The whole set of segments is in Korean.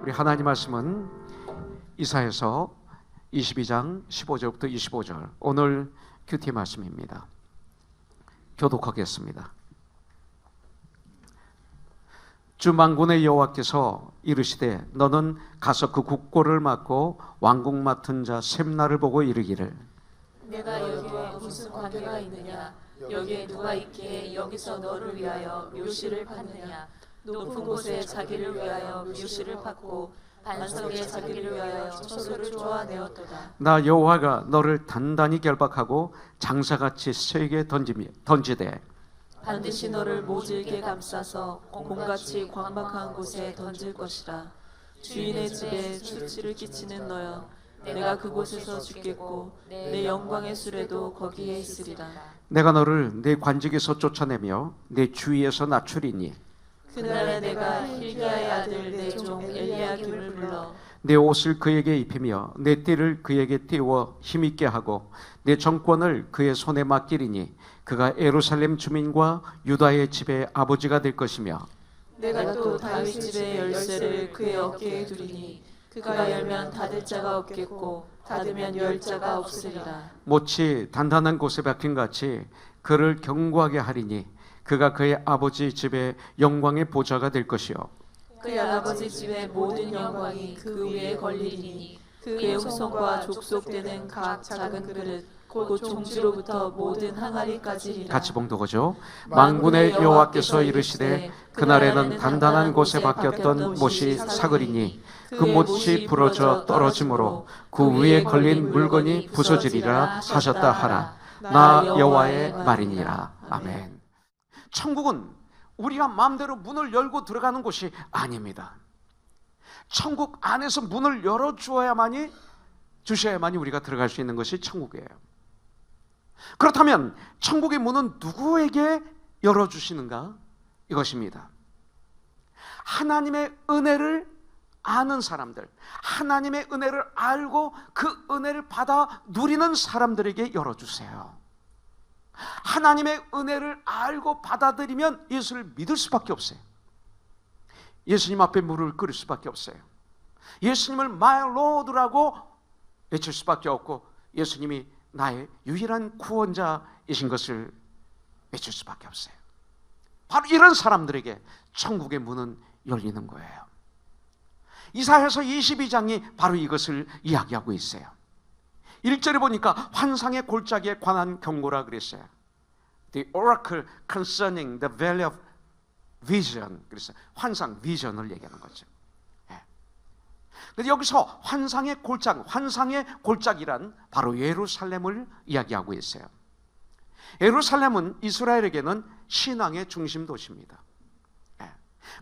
우리 하나님 말씀은 이사야서 22장 15절부터 25절, 오늘 큐티 말씀입니다. 교독하겠습니다. 주 만군의 여호와께서 이르시되 너는 가서 그 국고를 맡고 왕국 맡은 자 셈나를 보고 이르기를 내가 여기에 무슨 관계가 있느냐? 여기에 누가 있기에 여기서 너를 위하여 묘시를 받느냐? 높은 곳에 자기를 위하여 묘시를 받고 반석에 자기를 위하여 초소를 쪼아내었도다. 나 여호와가 너를 단단히 결박하고 장사같이 세게 던지되 반드시 너를 모질게 감싸서 공같이 광박한 곳에 던질 것이라. 주인의 집에 수치를 끼치는 너여, 내가 그곳에서 죽겠고 내 영광의 수레도 거기에 있으리라. 내가 너를 내 관직에서 쫓아내며 내 주위에서 낮추리니 그날에 내가 힐기야의 아들 내 종 엘리야김을 불러 내 옷을 그에게 입히며 내 띠를 그에게 띄워 힘있게 하고 내 정권을 그의 손에 맡기리니 그가 예루살렘 주민과 유다의 집의 아버지가 될 것이며 내가 또 다윗 집의 열쇠를 그의 어깨에 두리니 그가 열면 닫을 자가 없겠고 닫으면 열 자가 없으리라. 못이 단단한 곳에 박힌 같이 그를 견고하게 하리니 그가 그의 아버지 집의 영광의 보좌가 될 것이요 그의 아버지 집의 모든 영광이 그 위에 걸리리니 그의 후손과 족속되는 각 작은 그릇 곧 종지로부터 모든 항아리까지리라. 같이 봉독하죠. 만군의 여호와께서 이르시되 그날에는 단단한 곳에 박혔던 못이 사그리니 그 못이 부러져 떨어짐으로 그 위에 걸린 물건이 부서지리라 하셨다 하라. 나 여호와의 말이니라. 아멘. 천국은 우리가 마음대로 문을 열고 들어가는 곳이 아닙니다. 천국 안에서 문을 열어주어야만이 주셔야만이 우리가 들어갈 수 있는 것이 천국이에요. 그렇다면 천국의 문은 누구에게 열어주시는가? 이것입니다. 하나님의 은혜를 아는 사람들, 하나님의 은혜를 알고 그 은혜를 받아 누리는 사람들에게 열어주세요. 하나님의 은혜를 알고 받아들이면 예수를 믿을 수밖에 없어요. 예수님 앞에 무릎을 꿇을 수밖에 없어요. 예수님을 My Lord라고 외칠 수밖에 없고 예수님이 나의 유일한 구원자이신 것을 외칠 수밖에 없어요. 바로 이런 사람들에게 천국의 문은 열리는 거예요. 이사야서 22장이 바로 이것을 이야기하고 있어요. 1절에 보니까 환상의 골짜기에 관한 경고라 그랬어요. The oracle concerning the valley of vision. 그래서 환상, 비전을 얘기하는 거죠. 근데 여기서 환상의 골짜기란 바로 예루살렘을 이야기하고 있어요. 예루살렘은 이스라엘에게는 신앙의 중심 도시입니다.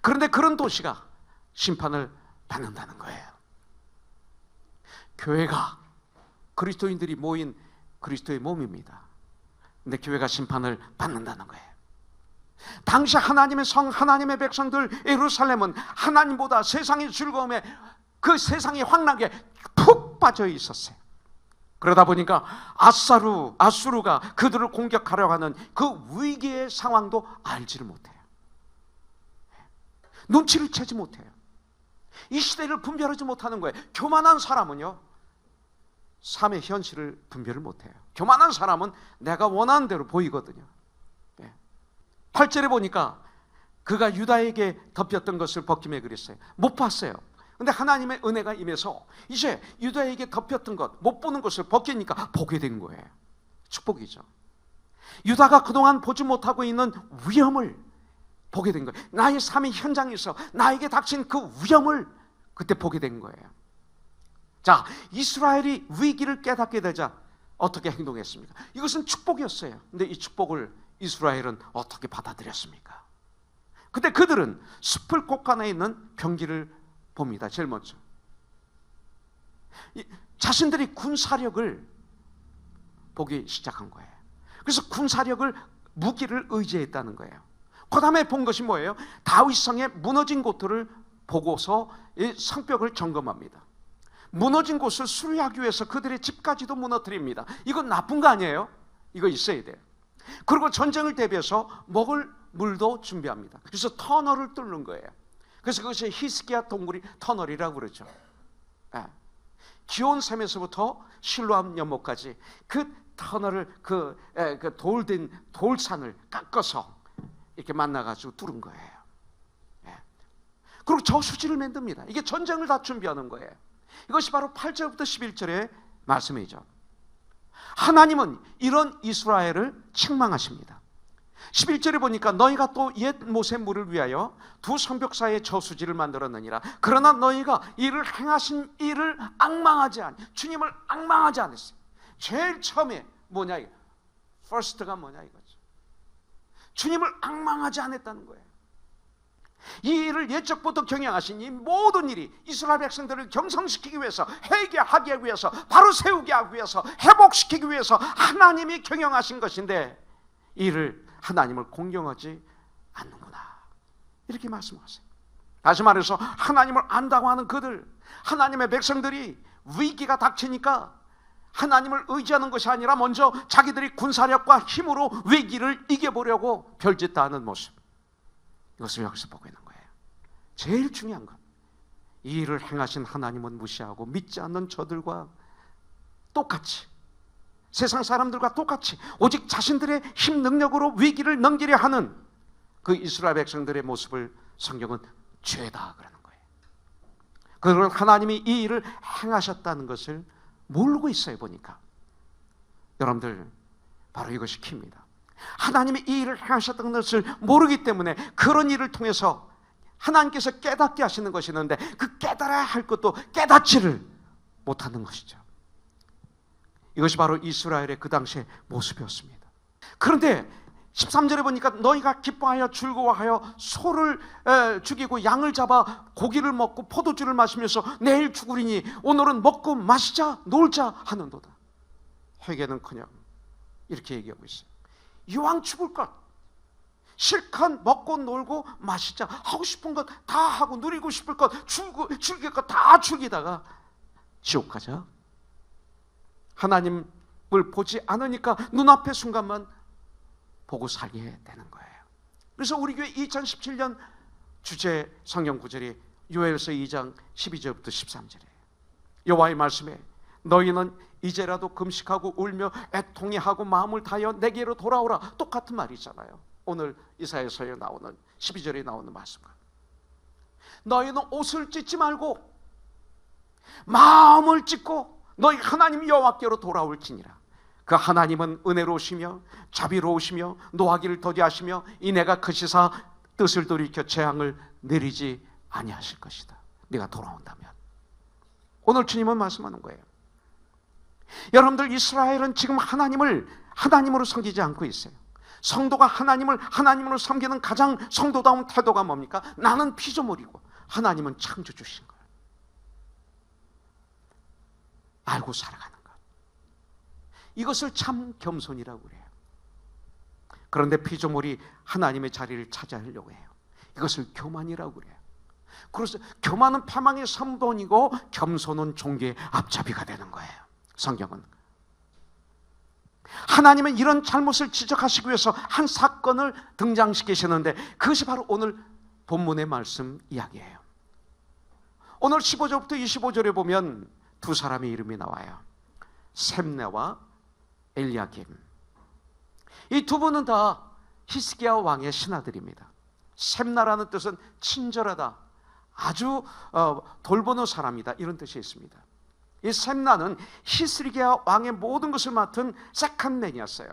그런데 그런 도시가 심판을 받는다는 거예요. 교회가 그리스도인들이 모인 그리스도의 몸입니다. 근데 교회가 심판을 받는다는 거예요. 당시 하나님의 성, 하나님의 백성들 예루살렘은 하나님보다 세상의 즐거움에 그 세상의 황락에 푹 빠져 있었어요. 그러다 보니까 아수르가 그들을 공격하려고 하는 그 위기의 상황도 알지를 못해요. 눈치를 채지 못해요. 이 시대를 분별하지 못하는 거예요. 교만한 사람은요, 삶의 현실을 분별을 못해요. 교만한 사람은 내가 원하는 대로 보이거든요. 8절에 보니까 그가 유다에게 덮였던 것을 벗김에 그랬어요. 못 봤어요. 근데 하나님의 은혜가 임해서 이제 유다에게 덮였던 것, 못 보는 것을 벗기니까 보게 된 거예요. 축복이죠. 유다가 그동안 보지 못하고 있는 위험을 보게 된 거예요. 나의 삶의 현장에서 나에게 닥친 그 위험을 그때 보게 된 거예요. 자, 이스라엘이 위기를 깨닫게 되자 어떻게 행동했습니까? 이것은 축복이었어요. 근데 이 축복을 이스라엘은 어떻게 받아들였습니까? 근데 그들은 숲을 곳간에 있는 병기를 봅니다. 제일 먼저 자신들이 군사력을 보기 시작한 거예요. 그래서 군사력을, 무기를 의지했다는 거예요. 그 다음에 본 것이 뭐예요? 다윗성의 무너진 곳들을 보고서 이 성벽을 점검합니다. 무너진 곳을 수리하기 위해서 그들의 집까지도 무너뜨립니다. 이건 나쁜 거 아니에요? 이거 있어야 돼요. 그리고 전쟁을 대비해서 먹을 물도 준비합니다. 그래서 터널을 뚫는 거예요. 그래서 그것이 히스기야 동굴이 터널이라고 그러죠. 기온샘에서부터 실로암 연못까지 그 터널을 그 돌된 돌산을 깎아서 이렇게 만나가지고 뚫은 거예요. 그리고 저수지를 만듭니다. 이게 전쟁을 다 준비하는 거예요. 이것이 바로 8절부터 11절의 말씀이죠. 하나님은 이런 이스라엘을 책망하십니다. 11절에 보니까 너희가 또 옛 못의 물을 위하여 두 성벽 사이에 저수지를 만들었느니라. 그러나 너희가 이를 행하신 일을 앙망하지 않, 주님을 앙망하지 않았어요. 제일 처음에 뭐냐, 이거 first가 뭐냐 이거죠. 주님을 앙망하지 않았다는 거예요. 이 일을 예적부터 경영하신 이 모든 일이 이스라엘 백성들을 경성시키기 위해서, 회개하기 위해서, 바로 세우게 하기 위해서, 회복시키기 위해서 하나님이 경영하신 것인데 이 일을 하나님을 공경하지 않는구나, 이렇게 말씀하세요. 다시 말해서 하나님을 안다고 하는 그들, 하나님의 백성들이 위기가 닥치니까 하나님을 의지하는 것이 아니라 먼저 자기들이 군사력과 힘으로 위기를 이겨보려고 별짓다 하는 모습, 이것을 여기서 보고 있는 거예요. 제일 중요한 건 이 일을 행하신 하나님은 무시하고 믿지 않는 저들과 똑같이, 세상 사람들과 똑같이 오직 자신들의 힘 능력으로 위기를 넘기려 하는 그 이스라엘 백성들의 모습을 성경은 죄다 그러는 거예요. 그걸 하나님이 이 일을 행하셨다는 것을 모르고 있어요. 보니까 여러분들, 바로 이것이 키입니다. 하나님이 이 일을 행하셨던 것을 모르기 때문에 그런 일을 통해서 하나님께서 깨닫게 하시는 것이 있는데, 그 깨달아야 할 것도 깨닫지를 못하는 것이죠. 이것이 바로 이스라엘의 그 당시의 모습이었습니다. 그런데 13절에 보니까 너희가 기뻐하여 즐거워하여 소를 죽이고 양을 잡아 고기를 먹고 포도주를 마시면서 내일 죽으리니 오늘은 먹고 마시자 놀자 하는도다. 회개는커녕 이렇게 얘기하고 있어요. 이왕 죽을 것 실컷 먹고 놀고 마시자, 하고 싶은 것 다 하고 누리고 싶을 것 즐길 것 다 즐기다가 지옥 가자. 하나님을 보지 않으니까 눈앞의 순간만 보고 살게 되는 거예요. 그래서 우리 교회 2017년 주제 성경 구절이 요엘서 2장 12절부터 13절이에요. 여호와의 말씀에 너희는 이제라도 금식하고 울며 애통해하고 마음을 다하여 내게로 돌아오라. 똑같은 말이잖아요. 오늘 이사야서에 나오는 12절에 나오는 말씀과 너희는 옷을 찢지 말고 마음을 찢고 너희 하나님 여호와께로 돌아올지니라. 그 하나님은 은혜로우시며 자비로우시며 노하기를 더디하시며 이내가 크시사 뜻을 돌이켜 재앙을 내리지 아니하실 것이다. 네가 돌아온다면. 오늘 주님은 말씀하는 거예요. 여러분들, 이스라엘은 지금 하나님을 하나님으로 섬기지 않고 있어요. 성도가 하나님을 하나님으로 섬기는 가장 성도다운 태도가 뭡니까? 나는 피조물이고 하나님은 창조주신 거예요. 알고 살아가는 것. 이것을 참 겸손이라고 그래요. 그런데 피조물이 하나님의 자리를 차지하려고 해요. 이것을 교만이라고 그래요. 그래서 교만은 패망의 선본이고 겸손은 종교의 앞잡이가 되는 거예요. 성경은 하나님은 이런 잘못을 지적하시기 위해서 한 사건을 등장시키시는데 그것이 바로 오늘 본문의 말씀 이야기예요. 오늘 15절부터 25절에 보면 두 사람의 이름이 나와요. 셈나와 엘리야김. 이 두 분은 다 히스기야 왕의 신하들입니다. 셈나라는 뜻은 친절하다, 아주 돌보는 사람이다, 이런 뜻이 있습니다. 이 셈나는 히스기야 왕의 모든 것을 맡은 세컨맨이었어요.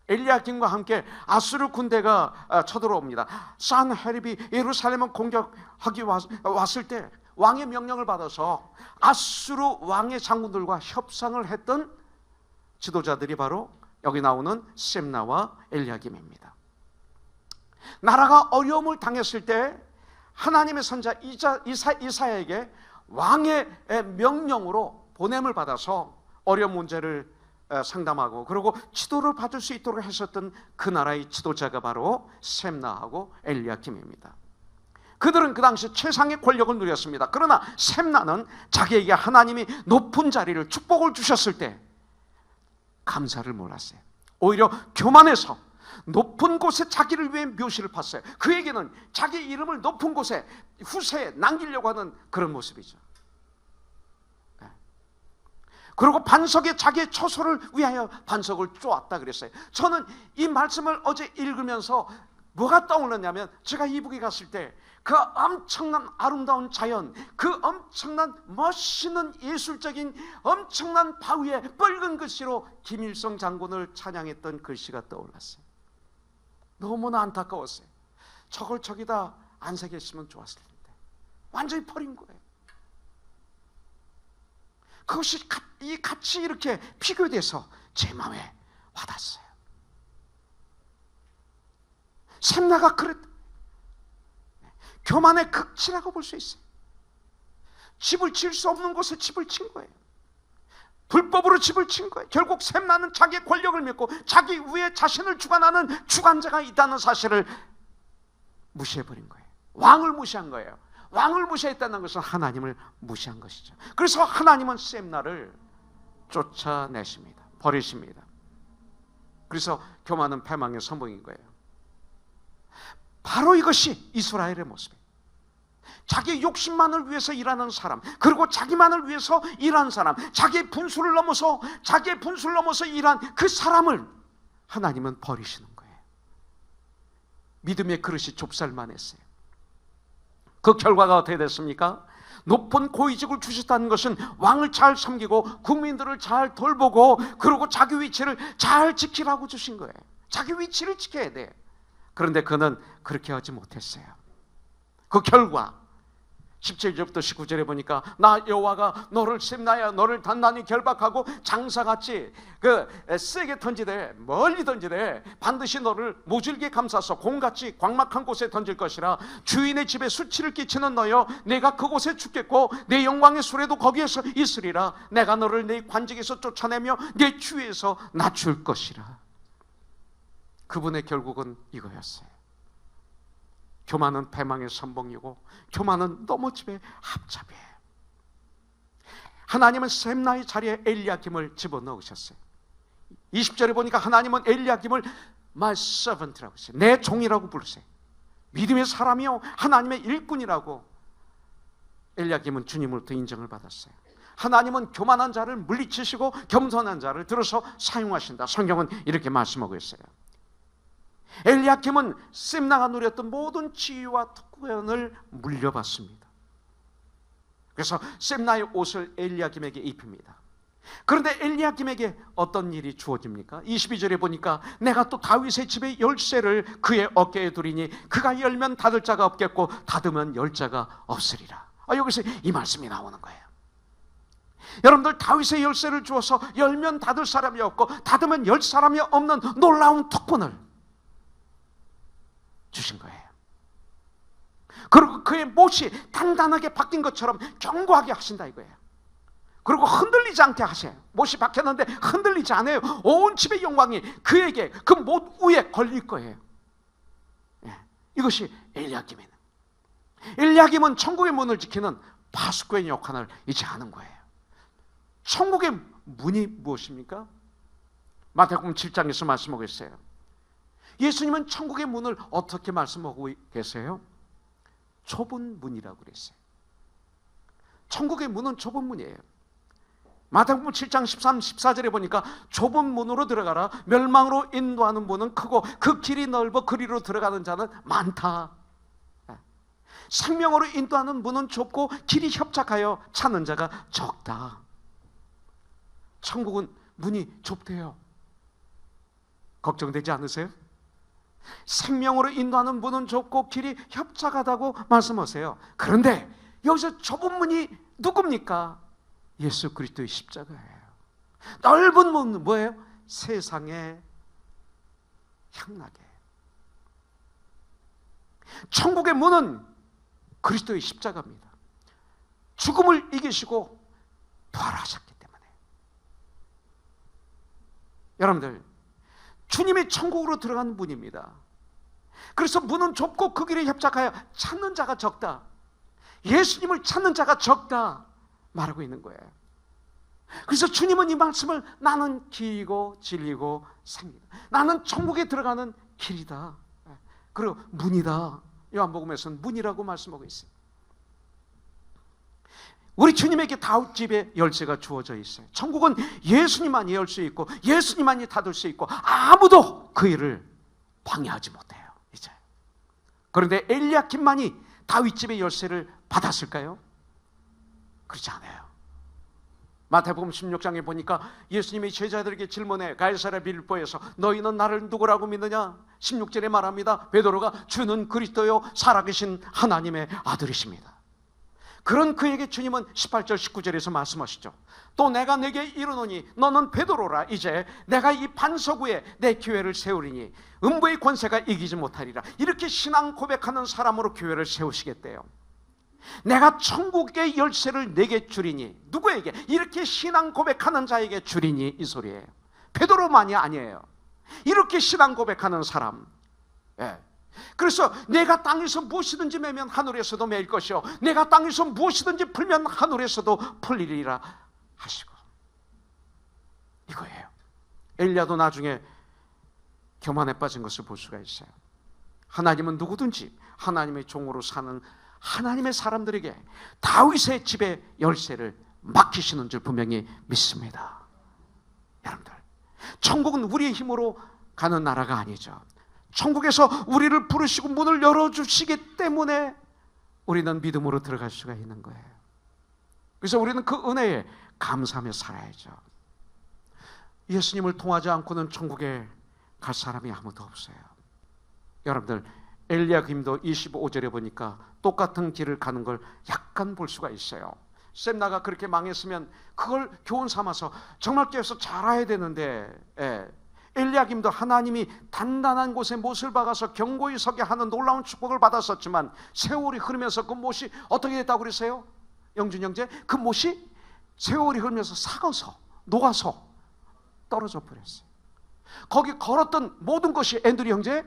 엘리야김과 함께 아수르 군대가 쳐들어옵니다. 산헤립이 예루살렘을 공격하기 왔을 때 왕의 명령을 받아서 아수르 왕의 장군들과 협상을 했던 지도자들이 바로 여기 나오는 셈나와 엘리야김입니다. 나라가 어려움을 당했을 때 하나님의 선자 이사야에게 왕의 명령으로 보냄을 받아서 어려운 문제를 상담하고 그리고 지도를 받을 수 있도록 했었던 그 나라의 지도자가 바로 셈나하고 엘리야김입니다. 그들은 그 당시 최상의 권력을 누렸습니다. 그러나 셈나는 자기에게 하나님이 높은 자리를 축복을 주셨을 때 감사를 몰랐어요. 오히려 교만해서 높은 곳에 자기를 위해 묘시를 팠어요. 그에게는 자기 이름을 높은 곳에 후세에 남기려고 하는 그런 모습이죠. 그리고 반석에 자기의 처소를 위하여 반석을 쪼았다 그랬어요. 저는 이 말씀을 어제 읽으면서 뭐가 떠올랐냐면, 제가 이북에 갔을 때 그 엄청난 아름다운 자연, 그 엄청난 멋있는 예술적인 엄청난 바위에 붉은 글씨로 김일성 장군을 찬양했던 글씨가 떠올랐어요. 너무나 안타까웠어요. 저걸 저기다 안 새겼으면 좋았을 텐데 완전히 버린 거예요. 그것이 같이 이렇게 비교돼서 제 마음에 와닿았어요. 셈나가 교만의 극치라고 볼 수 있어요. 집을 지을 수 없는 곳에 집을 친 거예요. 불법으로 집을 친 거예요. 결국 셈나는 자기의 권력을 믿고 자기 위에 자신을 주관하는 주관자가 있다는 사실을 무시해버린 거예요. 왕을 무시한 거예요. 왕을 무시했다는 것은 하나님을 무시한 것이죠. 그래서 하나님은 셈나를 쫓아내십니다. 버리십니다. 그래서 교만은 패망의 선봉인 거예요. 바로 이것이 이스라엘의 모습이에요. 자기의 욕심만을 위해서 일하는 사람, 그리고 자기만을 위해서 일하는 사람, 자기의 분수를 넘어서 일한 그 사람을 하나님은 버리시는 거예요. 믿음의 그릇이 좁쌀만했어요. 그 결과가 어떻게 됐습니까? 높은 고위직을 주셨다는 것은 왕을 잘 섬기고 국민들을 잘 돌보고 그리고 자기 위치를 잘 지키라고 주신 거예요. 자기 위치를 지켜야 돼. 그런데 그는 그렇게 하지 못했어요. 그 결과 17절부터 19절에 보니까 나 여호와가 너를 셈나야 너를 단단히 결박하고 장사같이 세게 던지되 멀리 던지되 반드시 너를 모질게 감싸서 공같이 광막한 곳에 던질 것이라. 주인의 집에 수치를 끼치는 너여 내가 그곳에 죽겠고 내 영광의 수레도 거기에서 있으리라. 내가 너를 내 관직에서 쫓아내며 내 주위에서 낮출 것이라. 그분의 결국은 이거였어요. 교만은 패망의 선봉이고 교만은 넘어짐의 합잡이에요. 하나님은 셈나의 자리에 엘리야김을 집어넣으셨어요. 20절에 보니까 하나님은 엘리야김을 my servant라고 했어요. 내 종이라고 부르세요. 믿음의 사람이요 하나님의 일꾼이라고. 엘리야김은 주님으로부터 인정을 받았어요. 하나님은 교만한 자를 물리치시고 겸손한 자를 들어서 사용하신다. 성경은 이렇게 말씀하고 있어요. 엘리야김은 셈나가 누렸던 모든 지위와 특권을 물려받습니다. 그래서 셈나의 옷을 엘리야김에게 입힙니다. 그런데 엘리야김에게 어떤 일이 주어집니까? 22절에 보니까 내가 또 다윗의 집의 열쇠를 그의 어깨에 두리니 그가 열면 닫을 자가 없겠고 닫으면 열 자가 없으리라. 여기서 이 말씀이 나오는 거예요. 여러분들, 다윗의 열쇠를 주어서 열면 닫을 사람이 없고 닫으면 열 사람이 없는 놀라운 특권을 주신 거예요. 그리고 그의 못이 단단하게 박힌 것처럼 견고하게 하신다 이거예요. 그리고 흔들리지 않게 하세요. 못이 박혔는데 흔들리지 않아요. 온 집의 영광이 그에게 그 못 위에 걸릴 거예요. 이것이 엘리야김이에요. 엘리야김은 천국의 문을 지키는 파수꾼의 역할을 잊지 않은 거예요. 천국의 문이 무엇입니까? 마태복음 7장에서 말씀하고 있어요. 예수님은 천국의 문을 어떻게 말씀하고 계세요? 좁은 문이라고 그랬어요. 천국의 문은 좁은 문이에요. 마태복음 7장 13, 14절에 보니까 좁은 문으로 들어가라. 멸망으로 인도하는 문은 크고 그 길이 넓어 그리로 들어가는 자는 많다. 생명으로 인도하는 문은 좁고 길이 협착하여 찾는 자가 적다. 천국은 문이 좁대요. 걱정되지 않으세요? 생명으로 인도하는 문은 좁고 길이 협착하다고 말씀하세요. 그런데 여기서 좁은 문이 누굽니까? 예수 그리스도의 십자가예요. 넓은 문은 뭐예요? 세상에 향나게. 천국의 문은 그리스도의 십자가입니다. 죽음을 이기시고 부활하셨기 때문에. 여러분들, 주님이 천국으로 들어가는 문입니다. 그래서 문은 좁고 그 길에 협착하여 찾는 자가 적다. 예수님을 찾는 자가 적다 말하고 있는 거예요. 그래서 주님은 이 말씀을 나는 길이고 진리고 생이다. 나는 천국에 들어가는 길이다. 그리고 문이다. 요한복음에서는 문이라고 말씀하고 있어요. 우리 주님에게 다윗 집의 열쇠가 주어져 있어요. 천국은 예수님만이 열 수 있고 예수님만이 닫을 수 있고 아무도 그 일을 방해하지 못해요. 이제. 그런데 엘리야김만이 다윗 집의 열쇠를 받았을까요? 그렇지 않아요. 마태복음 16장에 보니까 예수님이 제자들에게 질문해 가이사랴 빌립보에서 너희는 나를 누구라고 믿느냐? 16절에 말합니다. 베드로가 주는 그리스도요 살아계신 하나님의 아들이십니다. 그런 그에게 주님은 18절 19절에서 말씀하시죠. 또 내가 내게 이르노니 너는 베드로라. 이제 내가 이 반석 위에 내 교회를 세우리니 음부의 권세가 이기지 못하리라. 이렇게 신앙 고백하는 사람으로 교회를 세우시겠대요. 내가 천국의 열쇠를 내게 주리니. 누구에게? 이렇게 신앙 고백하는 자에게 주리니, 이 소리예요. 베드로만이 아니에요. 이렇게 신앙 고백하는 사람. 그래서 내가 땅에서 무엇이든지 매면 하늘에서도 매일 것이요 내가 땅에서 무엇이든지 풀면 하늘에서도 풀리리라 하시고. 이거예요. 엘리야도 나중에 교만에 빠진 것을 볼 수가 있어요. 하나님은 누구든지 하나님의 종으로 사는 하나님의 사람들에게 다윗의 집의 열쇠를 맡기시는 줄 분명히 믿습니다. 여러분들, 천국은 우리의 힘으로 가는 나라가 아니죠. 천국에서 우리를 부르시고 문을 열어주시기 때문에 우리는 믿음으로 들어갈 수가 있는 거예요. 그래서 우리는 그 은혜에 감사하며 살아야죠. 예수님을 통하지 않고는 천국에 갈 사람이 아무도 없어요. 여러분들, 엘리야김도 25절에 보니까 똑같은 길을 가는 걸 약간 볼 수가 있어요. 셈나가 그렇게 망했으면 그걸 교훈 삼아서 정말 깨어서 잘해야 되는데, 엘리야김도 하나님이 단단한 곳에 못을 박아서 견고히 서게 하는 놀라운 축복을 받았었지만 세월이 흐르면서 그 못이 어떻게 됐다고 그러세요? 영준 형제, 그 못이 세월이 흐르면서 삭아서 녹아서 떨어져 버렸어요. 거기 걸었던 모든 것이 앤드류 형제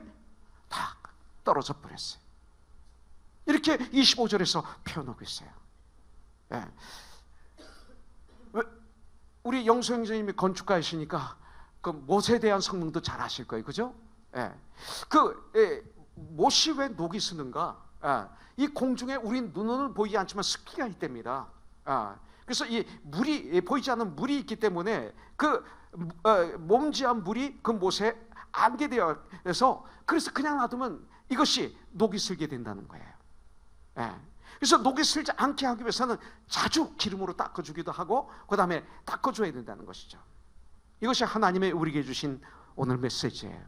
다 떨어져 버렸어요. 이렇게 25절에서 표현하고 있어요. 우리 영수 형제님이 건축가이시니까 그 못에 대한 성능도 잘 아실 거예요, 그죠? 못이 왜 녹이 쓰는가? 이 공중에 우리 눈은 보이지 않지만 습기가 있답니다. 그래서 이 물이 보이지 않는 물이 있기 때문에 그 몸지한 물이 그 못에 안게 되어서 그래서 그냥 놔두면 이것이 녹이 슬게 된다는 거예요. 그래서 녹이 슬지 않게 하기 위해서는 자주 기름으로 닦아주기도 하고 그 다음에 닦아줘야 된다는 것이죠. 이것이 하나님의 우리에게 주신 오늘 메시지예요.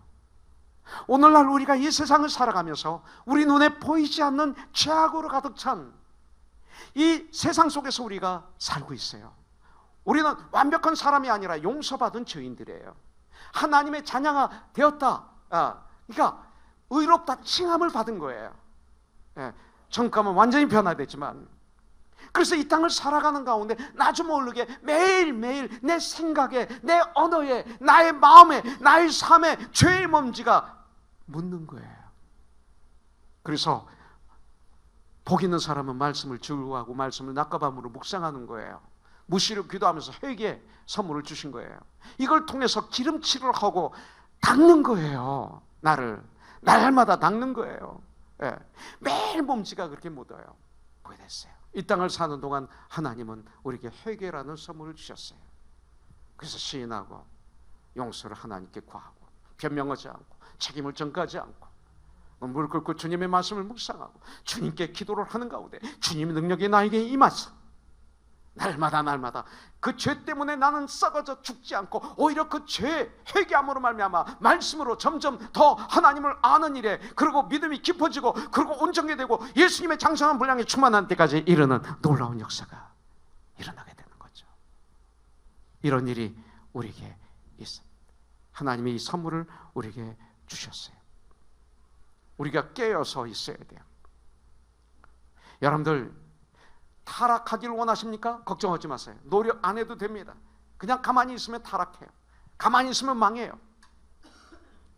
오늘날 우리가 이 세상을 살아가면서 우리 눈에 보이지 않는 죄악으로 가득 찬 이 세상 속에서 우리가 살고 있어요. 우리는 완벽한 사람이 아니라 용서받은 죄인들이에요. 하나님의 자녀가 되었다, 그러니까 의롭다 칭함을 받은 거예요. 정감은 완전히 변화됐지만, 그래서 이 땅을 살아가는 가운데 나도 모르게 매일매일 내 생각에, 내 언어에, 나의 마음에, 나의 삶에 죄의 먼지가 묻는 거예요. 그래서 복 있는 사람은 말씀을 즐거워하고 말씀을 낮과 밤으로 묵상하는 거예요. 무시를 기도하면서 회개의 선물을 주신 거예요. 이걸 통해서 기름칠을 하고 닦는 거예요. 날마다 닦는 거예요. 매일 몸지가 그렇게 묻어요. 그게 됐어요. 이 땅을 사는 동안 하나님은 우리에게 회개라는 선물을 주셨어요. 그래서 시인하고 용서를 하나님께 구하고 변명하지 않고 책임을 전가하지 않고 무릎 꿇고 주님의 말씀을 묵상하고 주님께 기도를 하는 가운데 주님의 능력이 나에게 임하사 날마다 그 죄 때문에 나는 썩어져 죽지 않고 오히려 그 죄 회개함으로 말미암아 말씀으로 점점 더 하나님을 아는 일에, 그리고 믿음이 깊어지고 그리고 온전히 되고 예수님의 장성한 분량에 충만한 때까지 이르는 놀라운 역사가 일어나게 되는 거죠. 이런 일이 우리에게 있습니다. 하나님이 이 선물을 우리에게 주셨어요. 우리가 깨어서 있어야 돼요. 여러분들, 타락하기를 원하십니까? 걱정하지 마세요. 노력 안 해도 됩니다. 그냥 가만히 있으면 타락해요. 가만히 있으면 망해요.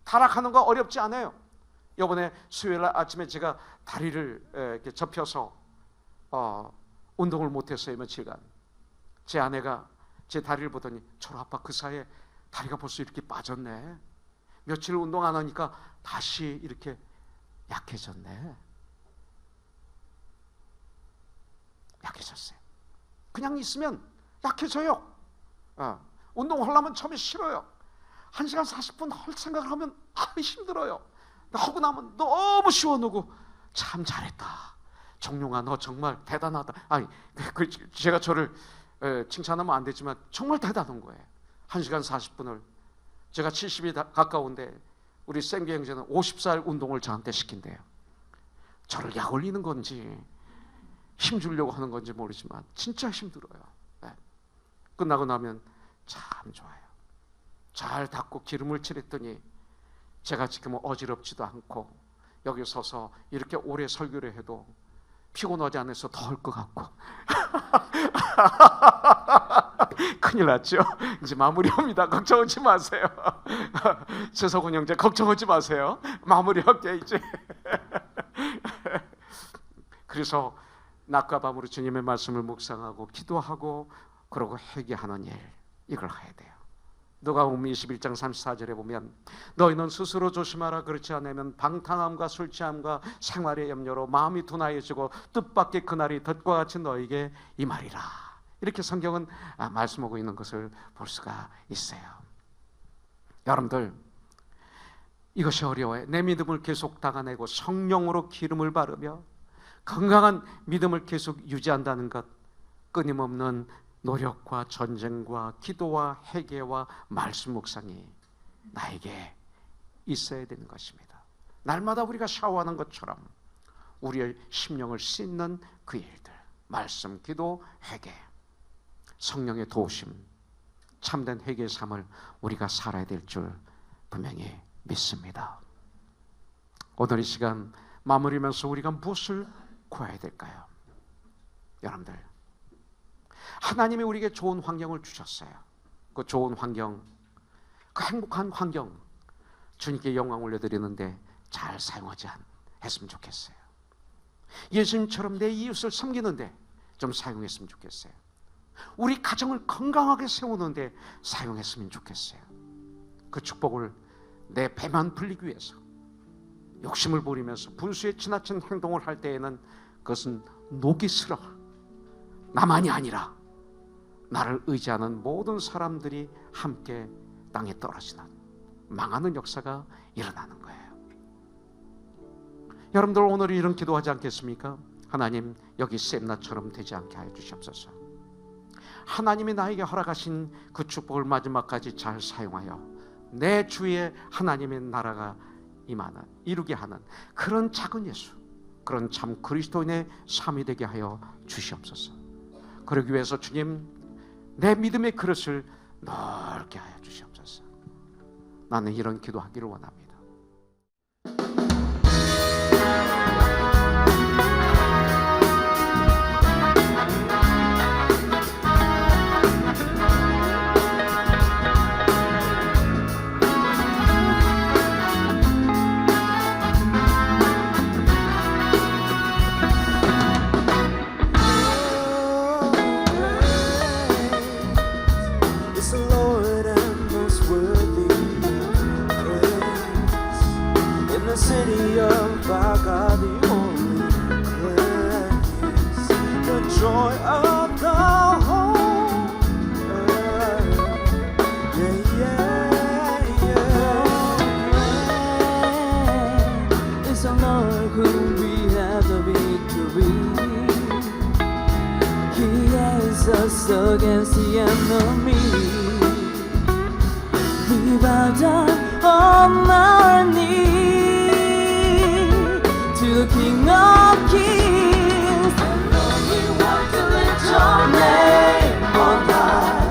타락하는 거 어렵지 않아요. 이번에 수요일 아침에 제가 다리를 이렇게 접혀서 운동을 못했어요. 며칠간. 제 아내가 제 다리를 보더니 철호 아빠 그 사이에 다리가 벌써 이렇게 빠졌네. 며칠 운동 안 하니까 다시 이렇게 약해졌네. 약해졌어요. 그냥 있으면 약해져요. 운동하려면 처음에 싫어요. 1시간 40분 할 생각을 하면 힘들어요. 하고 나면 너무 시원하고 참 잘했다. 정용아 너 정말 대단하다. 제가 저를 칭찬하면 안 되지만 정말 대단한 거예요. 1시간 40분을 제가 70이 가까운데 우리 생기 형제는 50살 운동을 저한테 시킨대요. 저를 약 올리는 건지 힘 주려고 하는 건지 모르지만 진짜 힘들어요. 끝나고 나면 참 좋아요. 잘 닦고 기름을 칠했더니 제가 지금 어지럽지도 않고 여기 서서 이렇게 오래 설교를 해도 피곤하지 않아서 더 할 것 같고 큰일 났죠. 이제 마무리합니다. 걱정하지 마세요. 최석훈 형제 걱정하지 마세요. 마무리할게 이제. 그래서 낮과 밤으로 주님의 말씀을 묵상하고 기도하고 그러고 회개하는 일, 이걸 해야 돼요. 누가복음 21장 34절에 보면 너희는 스스로 조심하라. 그렇지 않으면 방탕함과 술 취함과 생활의 염려로 마음이 둔하여지고 뜻밖의 그날이 덫과 같이 너희에게 임하리라. 이렇게 성경은 말씀하고 있는 것을 볼 수가 있어요. 여러분들, 이것이 어려워요. 내 믿음을 계속 닦아내고 성령으로 기름을 바르며 건강한 믿음을 계속 유지한다는 것, 끊임없는 노력과 전쟁과 기도와 회개와 말씀 묵상이 나에게 있어야 되는 것입니다. 날마다 우리가 샤워하는 것처럼 우리의 심령을 씻는 그 일들, 말씀, 기도, 회개, 성령의 도우심, 참된 회개의 삶을 우리가 살아야 될 줄 분명히 믿습니다. 오늘 이 시간 마무리하면서 우리가 무엇을 구해야 될까요? 여러분들, 하나님이 우리에게 좋은 환경을 주셨어요. 그 좋은 환경, 그 행복한 환경, 주님께 영광 올려드리는데 잘 사용하지 했으면 좋겠어요. 예수님처럼 내 이웃을 섬기는데 좀 사용했으면 좋겠어요. 우리 가정을 건강하게 세우는데 사용했으면 좋겠어요. 그 축복을 내 배만 불리기 위해서 욕심을 부리면서 분수에 지나친 행동을 할 때에는 그것은 녹이 슬어 나만이 아니라 나를 의지하는 모든 사람들이 함께 땅에 떨어지는 망하는 역사가 일어나는 거예요. 여러분들 오늘 이런 기도하지 않겠습니까? 하나님, 여기 셈나처럼 되지 않게 하여 주시옵소서. 하나님이 나에게 허락하신 그 축복을 마지막까지 잘 사용하여 내 주위에 하나님의 나라가 임하는, 이루게 하는 그런 작은 예수, 그런 참 그리스도인의 삶이 되게 하여 주시옵소서. 그러기 위해서 주님, 내 믿음의 그릇을 넓게 하여 주시옵소서. 나는 이런 기도하기를 원합니다. City of our God, the only place, the joy of the whole earth. Yeah, yeah, yeah. It's the Lord whom we have the victory. He has us against the enemy. We bow down on our knees to the King of Kings, and Lord, we want to lift your name on high.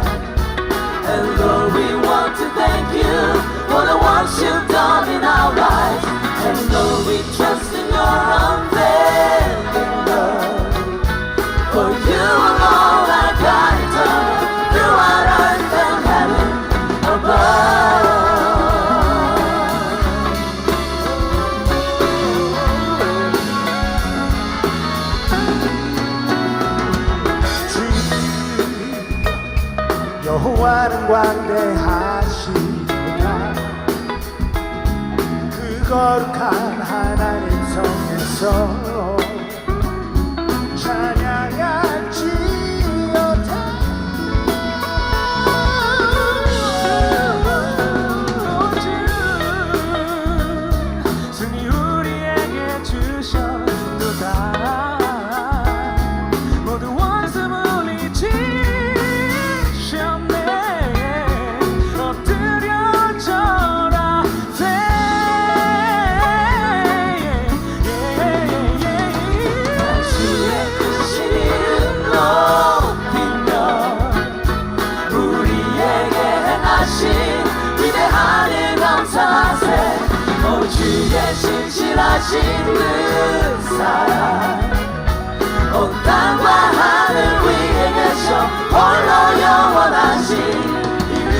And Lord, we want to thank you for the ones you've done in our lives. And Lord, we trust in your unfailing love. For you alone are God eternal, throughout earth and heaven above. 여호와는 광대하시구나. 그 거룩한 하나님 성에서 찬양할지어다. 주님 우리에게 주셨도다. 모두 원수 물리치 주의 신실하신 그 사랑, 온 땅과 하늘 위에 계셔 홀로 영원하신 이름.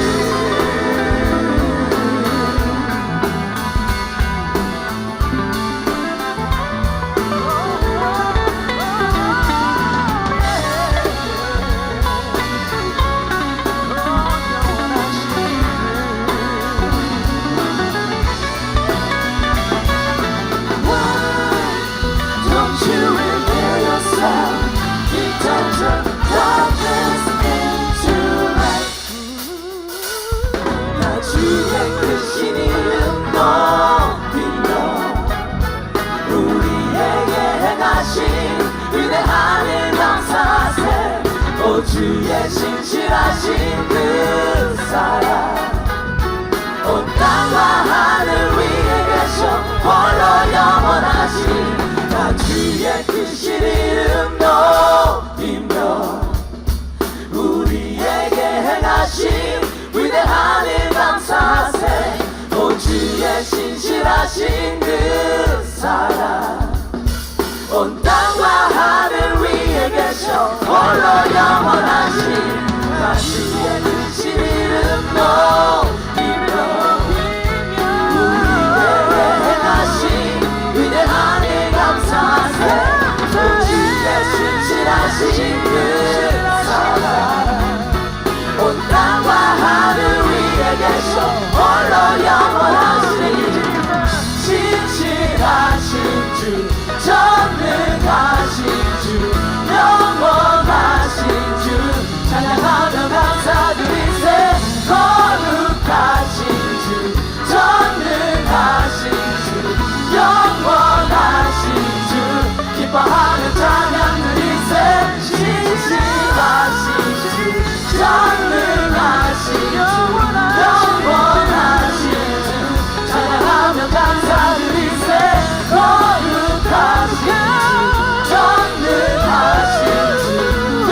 Don't you reveal yourself? 주의 신실하신 그 사랑 온 땅과 하늘 위에 계셔 홀로 영원하신 나 주의 크신 이름 높이며 우리에게 행하신 위대한 일 감사하세 오 주의 신실하신 그 사랑 온 땅과 하늘 위에 계셔 홀로 영원하신 나 주의 크신 이름 높이며 우리에게 행하신 위대한 일 감사하세 오 주의 신실하신 그 사랑 온 땅과 하늘 위에 계셔 홀로 영원하신 신실하신 주 전능하신 주 영원하신 주 찬양하며 감사드리세 거룩하신 주 전능하신 주 영원하신 주 기뻐하며 찬양드리세 신실하신 주 전능하신 주 영원하신 주 찬양하며 감사드리세 거룩하신 주 전능하신 주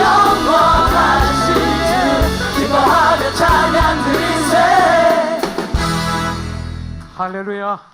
영원하신 주 기뻐하며 찬양드리세 할렐루야.